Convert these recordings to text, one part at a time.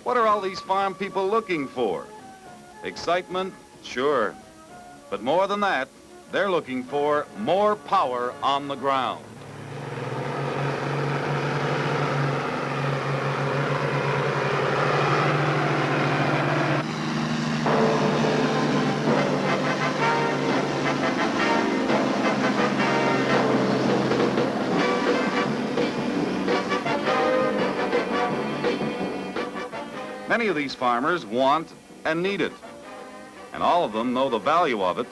What are all these farm people looking for? Excitement? Sure. But more than that, they're looking for more power on the ground. Many of these farmers want and need it, and all of them know the value of it.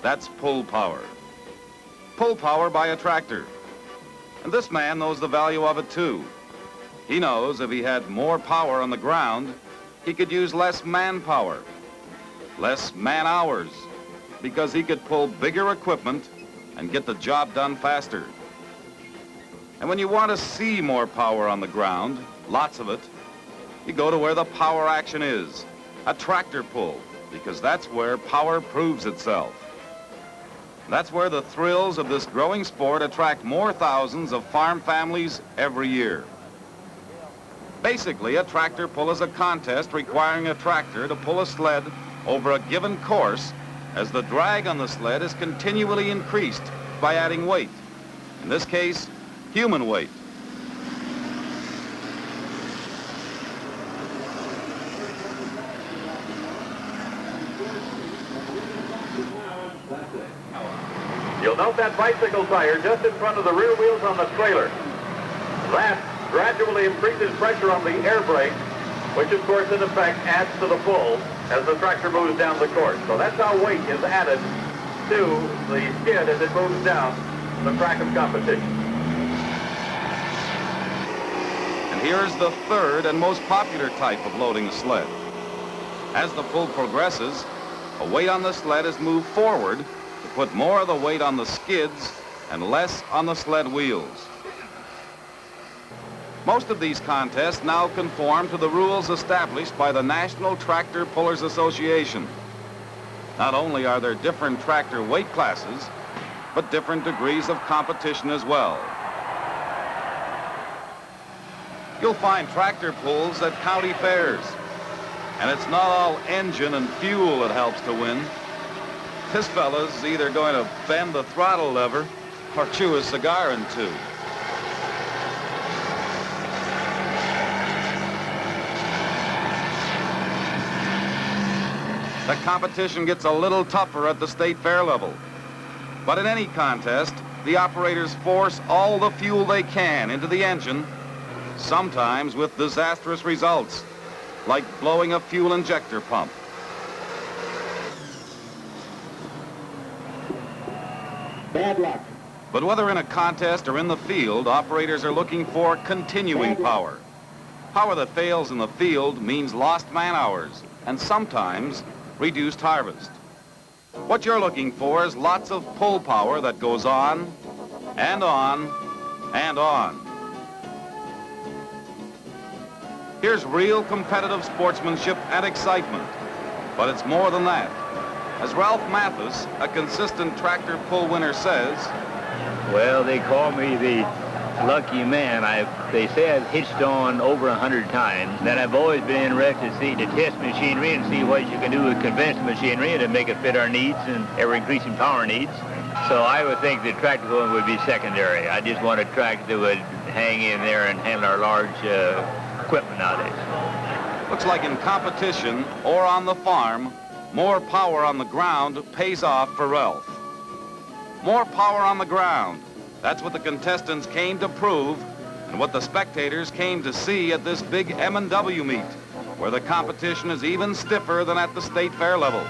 That's pull power. Pull power by a tractor. And this man knows the value of it too. He knows if he had more power on the ground, he could use less manpower, less man hours, because he could pull bigger equipment and get the job done faster. And when you want to see more power on the ground, lots of it, you go to where the power action is, a tractor pull, because that's where power proves itself. That's where the thrills of this growing sport attract more thousands of farm families every year. Basically, a tractor pull is a contest requiring a tractor to pull a sled over a given course as the drag on the sled is continually increased by adding weight. In this case, human weight. You'll note that bicycle tire just in front of the rear wheels on the trailer. That gradually increases pressure on the air brake, which of course in effect adds to the pull as the tractor moves down the course. So that's how weight is added to the skid as it moves down the track of competition. And here's the third and most popular type of loading a sled. As the pull progresses, a weight on the sled is moved forward to put more of the weight on the skids and less on the sled wheels. Most of these contests now conform to the rules established by the National Tractor Pullers Association. Not only are there different tractor weight classes, but different degrees of competition as well. You'll find tractor pulls at county fairs, and it's not all engine and fuel that helps to win. This fella's either going to bend the throttle lever or chew a cigar in two. The competition gets a little tougher at the state fair level. But in any contest, the operators force all the fuel they can into the engine, sometimes with disastrous results, like blowing a fuel injector pump. Bad luck. But whether in a contest or in the field, operators are looking for continuing power. Power that fails in the field means lost man hours and sometimes reduced harvest. What you're looking for is lots of pull power that goes on and on and on. Here's real competitive sportsmanship and excitement, but it's more than that. As Ralph Mathis, a consistent tractor pull winner, says, well, they call me the lucky man. They say I've hitched on over 100 times. That I've always been interested to test machinery and see what you can do with conventional machinery to make it fit our needs and ever-increasing power needs. So I would think the tractor pulling would be secondary. I just want a tractor that would hang in there and handle our large equipment nowadays. Looks like in competition or on the farm, more power on the ground pays off for Ralph. More power on the ground. That's what the contestants came to prove and what the spectators came to see at this big M&W meet, where the competition is even stiffer than at the state fair level.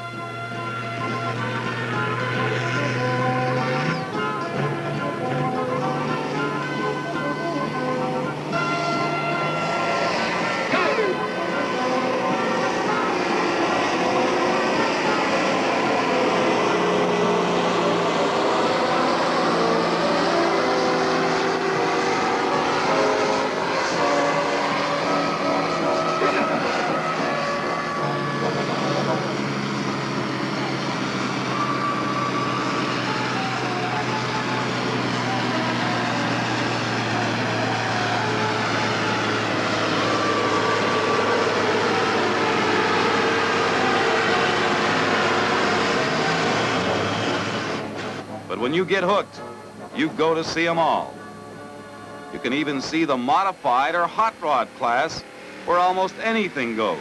When you get hooked, you go to see them all. You can even see the modified or hot rod class where almost anything goes.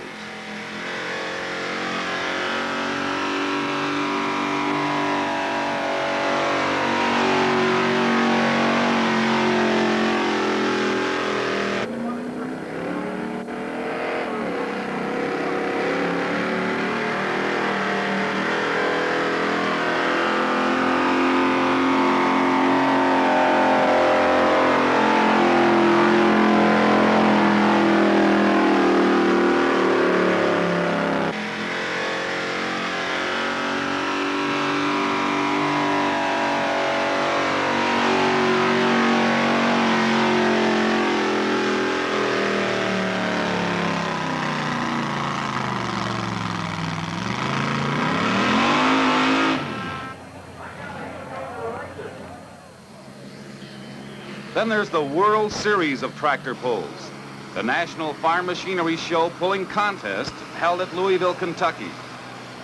Then there's the World Series of tractor pulls, the National Farm Machinery Show pulling contest held at Louisville, Kentucky.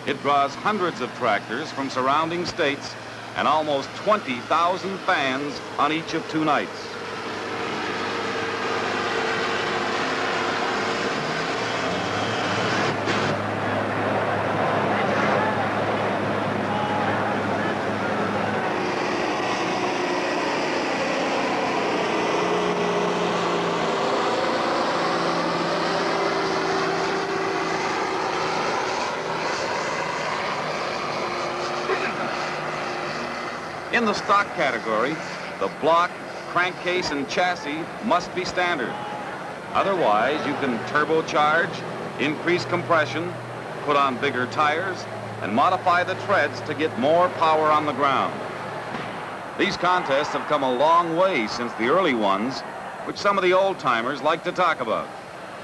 It draws hundreds of tractors from surrounding states and almost 20,000 fans on each of 2 nights. In the stock category, the block, crankcase, and chassis must be standard. Otherwise, you can turbocharge, increase compression, put on bigger tires, and modify the treads to get more power on the ground. These contests have come a long way since the early ones, which some of the old-timers like to talk about,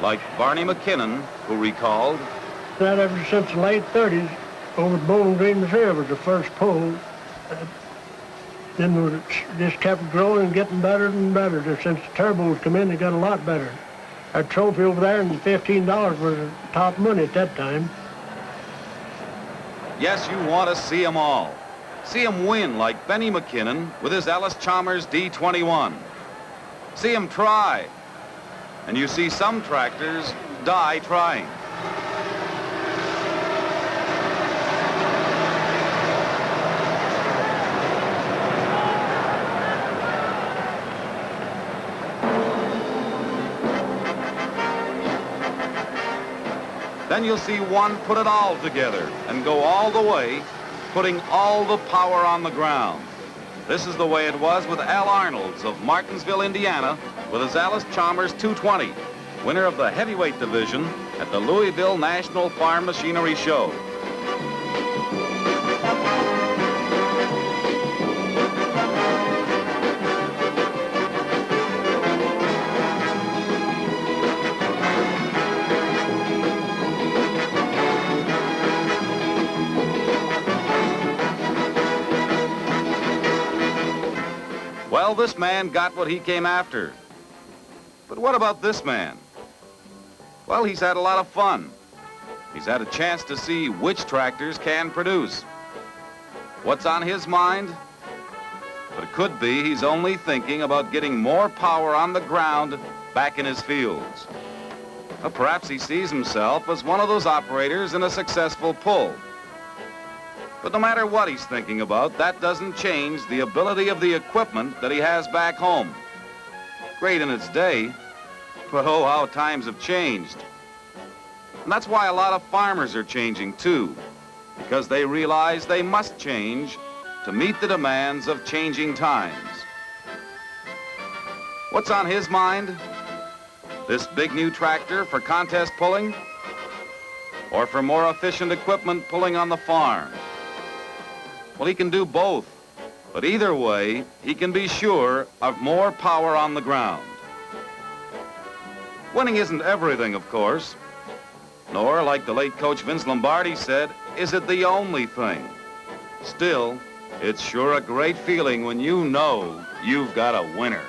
like Barney McKinnon, who recalled, That ever since the late 30s, over at Bowling Green, Missouri was the first pull. Then it just kept growing and getting better and better. Since the turbos come in, they got a lot better. Our trophy over there and $15 was the top money at that time. yes, you want to see them all. See them win like Barney McKinnon with his Allis Chalmers D21. See them try. And you see some tractors die trying. Then you'll see one put it all together and go all the way, putting all the power on the ground. This is the way it was with Al Arnolds of Martinsville, Indiana, with his Allis Chalmers 220, winner of the heavyweight division at the Louisville National Farm Machinery Show. Well, this man got what he came after. But what about this man? Well, he's had a lot of fun. He's had a chance to see which tractors can produce. What's on his mind? But it could be he's only thinking about getting more power on the ground back in his fields. Or perhaps he sees himself as one of those operators in a successful pull. But no matter what he's thinking about, that doesn't change the ability of the equipment that he has back home. Great in its day, but oh, how times have changed. And that's why a lot of farmers are changing too, because they realize they must change to meet the demands of changing times. What's on his mind? This big new tractor for contest pulling? Or for more efficient equipment pulling on the farm? Well, he can do both, but either way, he can be sure of more power on the ground. Winning isn't everything, of course, nor, like the late coach Vince Lombardi said, is it the only thing. Still, it's sure a great feeling when you know you've got a winner.